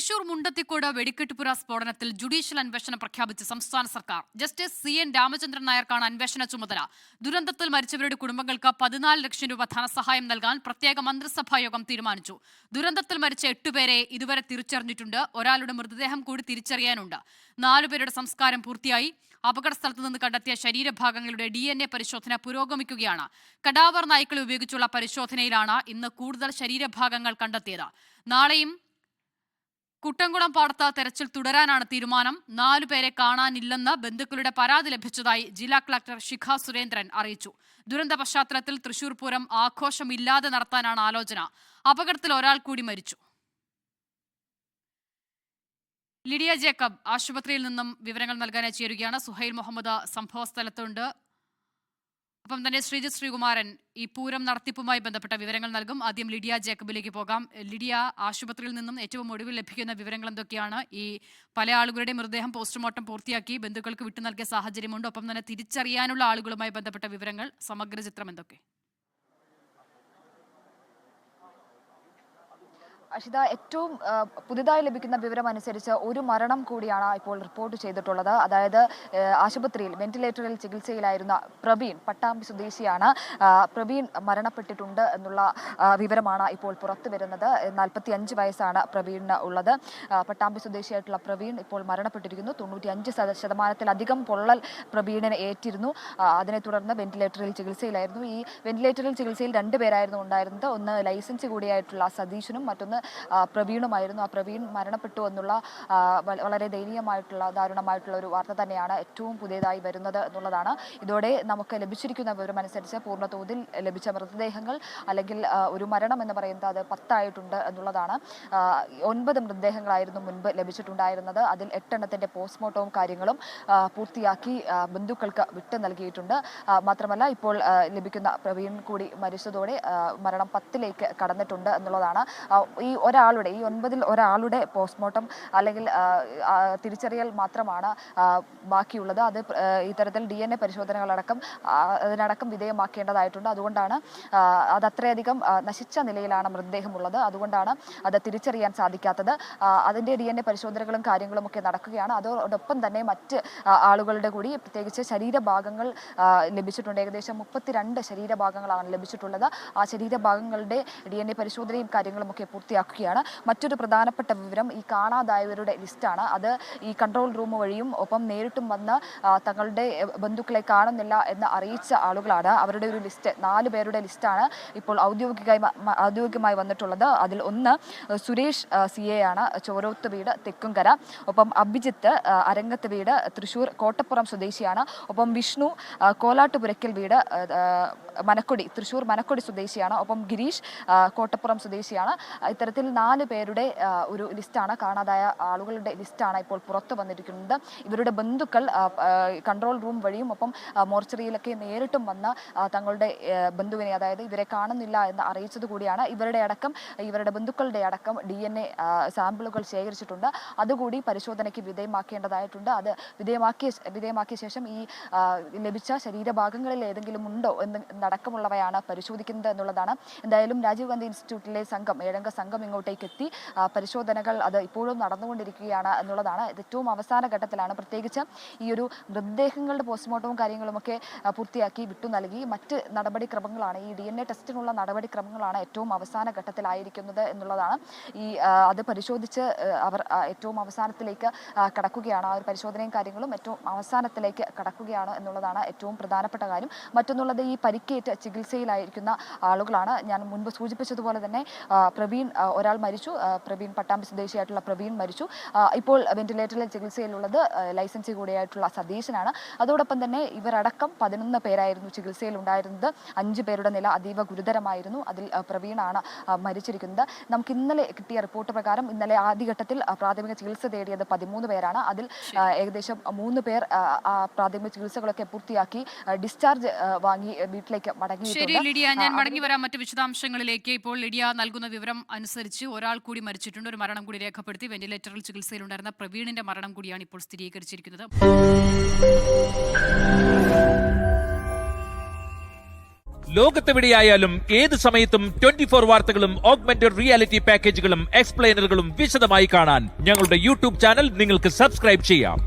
തൃശൂർ മുണ്ടത്തിക്കോട് വെടിക്കെട്ടുപുര സ്ഫോടനത്തിൽ ജുഡീഷ്യൽ അന്വേഷണം പ്രഖ്യാപിച്ച സംസ്ഥാന സർക്കാർ. ജസ്റ്റിസ് CN രാമചന്ദ്രൻ നായർക്കാണ് അന്വേഷണ ചുമതല. ദുരന്തത്തിൽ മരിച്ചവരുടെ കുടുംബങ്ങൾക്ക് 14 ലക്ഷം രൂപ ധനസഹായം നൽകാൻ പ്രത്യേക മന്ത്രിസഭാ യോഗം തീരുമാനിച്ചു. ദുരന്തത്തിൽ മരിച്ച 8 പേരെ ഇതുവരെ തിരിച്ചറിഞ്ഞിട്ടുണ്ട്. ഒരാളുടെ മൃതദേഹം കൂടി തിരിച്ചറിയാനുണ്ട്. 4 പേരുടെ സംസ്കാരം പൂർത്തിയായി. അപകടസ്ഥലത്ത് നിന്ന് കണ്ടെത്തിയ ശരീരഭാഗങ്ങളുടെ DNA പരിശോധന പുരോഗമിക്കുകയാണ്. കടാവർ നായ്ക്കളെ ഉപയോഗിച്ചുള്ള പരിശോധനയിലാണ് ഇന്ന് കൂടുതൽ ശരീരഭാഗങ്ങൾ കണ്ടെത്തിയത്. നാളെയും കുട്ടംകുളം പാടത്ത് തെരച്ചിൽ തുടരാനാണ് തീരുമാനം. 4 പേരെ കാണാനില്ലെന്ന് ബന്ധുക്കളുടെ പരാതി ലഭിച്ചതായി ജില്ലാ കളക്ടർ ശിഖ സുരേന്ദ്രൻ അറിയിച്ചു. ദുരന്ത പശ്ചാത്തലത്തിൽ തൃശൂർ പൂരം ആഘോഷമില്ലാതെ നടത്താനാണ് ആലോചന. അപകടത്തിൽ ഒരാൾ കൂടി മരിച്ചു. ലിഡിയ ജേക്കബ് ആശുപത്രിയിൽ നിന്നും വിവരങ്ങൾ നൽകാനായി ചേരുകയാണ്. സുഹൈൽ മുഹമ്മദ് സംഭവ സ്ഥലത്തുണ്ട്. അപ്പം തന്നെ ശ്രീജിത്ത് ശ്രീകുമാരൻ ഈ പൂരം നടത്തിപ്പുമായി ബന്ധപ്പെട്ട വിവരങ്ങൾ നൽകും. ആദ്യം ലിഡിയ ജേക്കബിലേക്ക് പോകാം. ലിഡിയ, ആശുപത്രിയിൽ നിന്നും ഏറ്റവും ഒടുവിൽ ലഭിക്കുന്ന വിവരങ്ങൾ എന്തൊക്കെയാണ്? ഈ പല ആളുകളുടെ മൃതദേഹം പോസ്റ്റ്മോർട്ടം പൂർത്തിയാക്കി ബന്ധുക്കൾക്ക് വിട്ടു നൽകിയ സാഹചര്യമുണ്ട്. ഒപ്പം തന്നെ തിരിച്ചറിയാനുള്ള ആളുകളുമായി ബന്ധപ്പെട്ട വിവരങ്ങൾ, സമഗ്ര ചിത്രം എന്തൊക്കെ? അഷിത, ഏറ്റവും പുതുതായി ലഭിക്കുന്ന വിവരം അനുസരിച്ച് ഒരു മരണം കൂടിയാണ് ഇപ്പോൾ റിപ്പോർട്ട് ചെയ്തിട്ടുള്ളത്. അതായത് ആശുപത്രിയിൽ വെന്റിലേറ്ററിൽ ചികിത്സയിലായിരുന്ന പ്രവീൺ, പട്ടാമ്പി സ്വദേശിയാണ്. പ്രവീൺ മരണപ്പെട്ടിട്ടുണ്ട് എന്നുള്ള വിവരമാണ് ഇപ്പോൾ പുറത്തു വരുന്നത്. 45 വയസ്സാണ് പ്രവീണിന് ഉള്ളത്. പട്ടാമ്പി സ്വദേശിയായിട്ടുള്ള പ്രവീൺ ഇപ്പോൾ മരണപ്പെട്ടിരിക്കുന്നു. 95% പൊള്ളൽ പ്രവീണിന് ഏറ്റിരുന്നു. അതിനെ തുടർന്ന് വെന്റിലേറ്ററിൽ ചികിത്സയിലായിരുന്നു. ഈ വെന്റിലേറ്ററിൽ ചികിത്സയിൽ 2 പേരായിരുന്നു ഉണ്ടായിരുന്നത്. ഒന്ന് ലൈസൻസ് കൂടിയായിട്ടുള്ള സതീശനും മറ്റൊന്ന് പ്രവീണുമായിരുന്നു. ആ പ്രവീൺ മരണപ്പെട്ടു എന്നുള്ള വളരെ ദാരുണമായിട്ടുള്ള ഒരു വാർത്ത തന്നെയാണ് ഏറ്റവും പുതിയതായി വരുന്നത് എന്നുള്ളതാണ്. ഇതോടെ നമുക്ക് ലഭിച്ചിരിക്കുന്ന വിവരമനുസരിച്ച് പൂർണ്ണതോതിൽ ലഭിച്ച മൃതദേഹങ്ങൾ അല്ലെങ്കിൽ ഒരു മരണം എന്ന് പറയുന്നത് അത് 10 ആയിട്ടുണ്ട് എന്നുള്ളതാണ്. 9 മൃതദേഹങ്ങളായിരുന്നു മുൻപ് ലഭിച്ചിട്ടുണ്ടായിരുന്നത്. അതിൽ 8 എണ്ണത്തിന്റെ പോസ്റ്റ്മോർട്ടവും കാര്യങ്ങളും പൂർത്തിയാക്കി ബന്ധുക്കൾക്ക് വിട്ടു നൽകിയിട്ടുണ്ട്. മാത്രമല്ല, ഇപ്പോൾ ലഭിക്കുന്ന പ്രവീൺ കൂടി മരിച്ചതോടെ മരണം 10ലേക്ക് കടന്നിട്ടുണ്ട് എന്നുള്ളതാണ്. ഈ 9-ൽ ഒരാളുടെ പോസ്റ്റ്മോർട്ടം അല്ലെങ്കിൽ തിരിച്ചറിയൽ മാത്രമാണ് ബാക്കിയുള്ളത്. അത് ഇത്തരത്തിൽ DNA പരിശോധനകളടക്കം അതിനടക്കം വിധേയമാക്കേണ്ടതായിട്ടുണ്ട്. അതുകൊണ്ടാണ് അത് അത്രയധികം നശിച്ച നിലയിലാണ് മൃതദേഹമുള്ളത്. അതുകൊണ്ടാണ് അത് തിരിച്ചറിയാൻ സാധിക്കാത്തത്. അതിൻ്റെ DNA പരിശോധനകളും കാര്യങ്ങളും ഒക്കെ നടക്കുകയാണ്. അതോടൊപ്പം തന്നെ മറ്റ് ആളുകളുടെ കൂടി പ്രത്യേകിച്ച് ശരീരഭാഗങ്ങൾ ലഭിച്ചിട്ടുണ്ട്. ഏകദേശം 32 ശരീരഭാഗങ്ങളാണ് ലഭിച്ചിട്ടുള്ളത്. ആ ശരീരഭാഗങ്ങളുടെ DNA പരിശോധനയും കാര്യങ്ങളും ഒക്കെ പൂർത്തിയാക്കുകയാണ്. മറ്റൊരു പ്രധാനപ്പെട്ട വിവരം ഈ കാണാതായവരുടെ ലിസ്റ്റാണ്. അത് ഈ കൺട്രോൾ റൂം വഴിയും ഒപ്പം നേരിട്ടും വന്ന് തങ്ങളുടെ ബന്ധുക്കളെ കാണുന്നില്ല എന്ന് അറിയിച്ച ആളുകളാണ്. അവരുടെ ഒരു ലിസ്റ്റ്, 4 പേരുടെ ലിസ്റ്റാണ് ഇപ്പോൾ ഔദ്യോഗികമായി വന്നിട്ടുള്ളത്. അതിൽ ഒന്ന് സുരേഷ് CA ആണ്, ചോരോത്ത് വീട് തെക്കുംകര. ഒപ്പം അഭിജിത്ത് അരങ്ങത്ത് വീട് തൃശൂർ കോട്ടപ്പുറം സ്വദേശിയാണ്. ഒപ്പം വിഷ്ണു കോലാട്ടുപുരയ്ക്കൽ വീട് തൃശൂർ മനക്കൊടി സ്വദേശിയാണ്. ഒപ്പം ഗിരീഷ് കോട്ടപ്പുറം സ്വദേശിയാണ്. ഇത്തരത്തിൽ 4 പേരുടെ ഒരു ലിസ്റ്റാണ്, കാണാതായ ആളുകളുടെ ലിസ്റ്റാണ് ഇപ്പോൾ പുറത്തു വന്നിരിക്കുന്നത്. ഇവരുടെ ബന്ധുക്കൾ കൺട്രോൾ റൂം വഴിയും ഒപ്പം മോർച്ചറിയിലൊക്കെ നേരിട്ടും വന്ന് തങ്ങളുടെ ബന്ധുവിനെ, അതായത് ഇവരെ കാണുന്നില്ല എന്ന് അറിയിച്ചത് കൂടിയാണ്. ഇവരുടെ ബന്ധുക്കളുടെ അടക്കം DNA സാമ്പിളുകൾ ശേഖരിച്ചിട്ടുണ്ട്. അതുകൂടി പരിശോധനയ്ക്ക് വിധേയമാക്കേണ്ടതായിട്ടുണ്ട്. അത് വിധേയമാക്കിയ ശേഷം ഈ ലഭിച്ച ശരീരഭാഗങ്ങളിൽ ഏതെങ്കിലും ഉണ്ടോ എന്നടക്കമുള്ളവയാണ് പരിശോധിക്കുന്നത് എന്നുള്ളതാണ്. എന്തായാലും രാജീവ് ഗാന്ധി ഇൻസ്റ്റിറ്റ്യൂട്ടിലെ 7 സംഘം ഇങ്ങോട്ടേക്ക് എത്തി പരിശോധനകൾ അത് ഇപ്പോഴും നടന്നുകൊണ്ടിരിക്കുകയാണ് എന്നുള്ളതാണ്. ഏറ്റവും അവസാന ഘട്ടത്തിലാണ്. പ്രത്യേകിച്ച് ഈ ഒരു മൃതദേഹങ്ങളുടെ പോസ്റ്റ്മോർട്ടവും കാര്യങ്ങളുമൊക്കെ പൂർത്തിയാക്കി വിട്ടു നൽകി. മറ്റ് നടപടിക്രമങ്ങളാണ്, ഈ DNA ടെസ്റ്റിനുള്ള നടപടിക്രമങ്ങളാണ് ഏറ്റവും അവസാന ഘട്ടത്തിലായിരിക്കുന്നത് എന്നുള്ളതാണ്. അത് പരിശോധിച്ച് അവർ ഏറ്റവും അവസാനത്തിലേക്ക് കടക്കുകയാണ്. ആ ഒരു പരിശോധനയും കാര്യങ്ങളും ഏറ്റവും അവസാനത്തിലേക്ക് കടക്കുകയാണ് എന്നുള്ളതാണ് ഏറ്റവും പ്രധാനപ്പെട്ട കാര്യം. മറ്റൊന്നുള്ളത്, ഈ പരിക്കേറ്റ് ചികിത്സയിലായിരിക്കുന്ന ആളുകളാണ്. ഞാൻ മുൻപ് സൂചിപ്പിച്ചതുപോലെ തന്നെ പ്രവീൺ ഒരാൾ മരിച്ചു. പ്രവീൺ, പട്ടാമ്പി സ്വദേശിയായിട്ടുള്ള പ്രവീൺ മരിച്ചു. ഇപ്പോൾ വെന്റിലേറ്ററിൽ ചികിത്സയിലുള്ളത് ലൈസൻസി കൂടിയായിട്ടുള്ള സതീശനാണ്. അതോടൊപ്പം തന്നെ ഇവരടക്കം 11 പേരായിരുന്നു ചികിത്സയിൽ ഉണ്ടായിരുന്നത്. 5 പേരുടെ നില അതീവ ഗുരുതരമായിരുന്നു. അതിൽ പ്രവീണാണ് മരിച്ചിരിക്കുന്നത്. നമുക്ക് ഇന്നലെ കിട്ടിയ റിപ്പോർട്ട് പ്രകാരം ഇന്നലെ ആദ്യഘട്ടത്തിൽ പ്രാഥമിക ചികിത്സ തേടിയത് 13 പേരാണ്. അതിൽ ഏകദേശം 3 പേർ പ്രാഥമിക ചികിത്സകളൊക്കെ പൂർത്തിയാക്കി ഡിസ്ചാർജ് വാങ്ങി വീട്ടിലേക്ക് മടങ്ങിയിട്ടുണ്ട്. ലിഡിയ, ഞാൻ മടങ്ങി വരാം മറ്റു വിശദാംശങ്ങളിലേക്ക്. ഇപ്പോൾ ലിഡിയ നൽകുന്ന വിവരം അനുസരിച്ച് ഒരാൾ കൂടി മരിച്ചിട്ടുണ്ട്. ഒരു മരണം കൂടി രേഖപ്പെടുത്തി. വെന്റിലേറ്ററിൽ ചികിത്സയിലുണ്ടായിരുന്ന പ്രവീണിന്റെ മരണം കൂടിയാണ് ഇപ്പോൾ സ്ഥിരീകരിച്ചിരിക്കുന്നത്. ലോകത്തെവിടെയായാലും ഏത് സമയത്തും 24 വാർത്തകളും ഓഗ്മെന്റഡ് റിയാലിറ്റി പാക്കേജുകളും എക്സ്പ്ലെയിനറുകളും വിശദമായി കാണാൻ ഞങ്ങളുടെ യൂട്യൂബ് ചാനൽ നിങ്ങൾക്ക് സബ്സ്ക്രൈബ് ചെയ്യാം.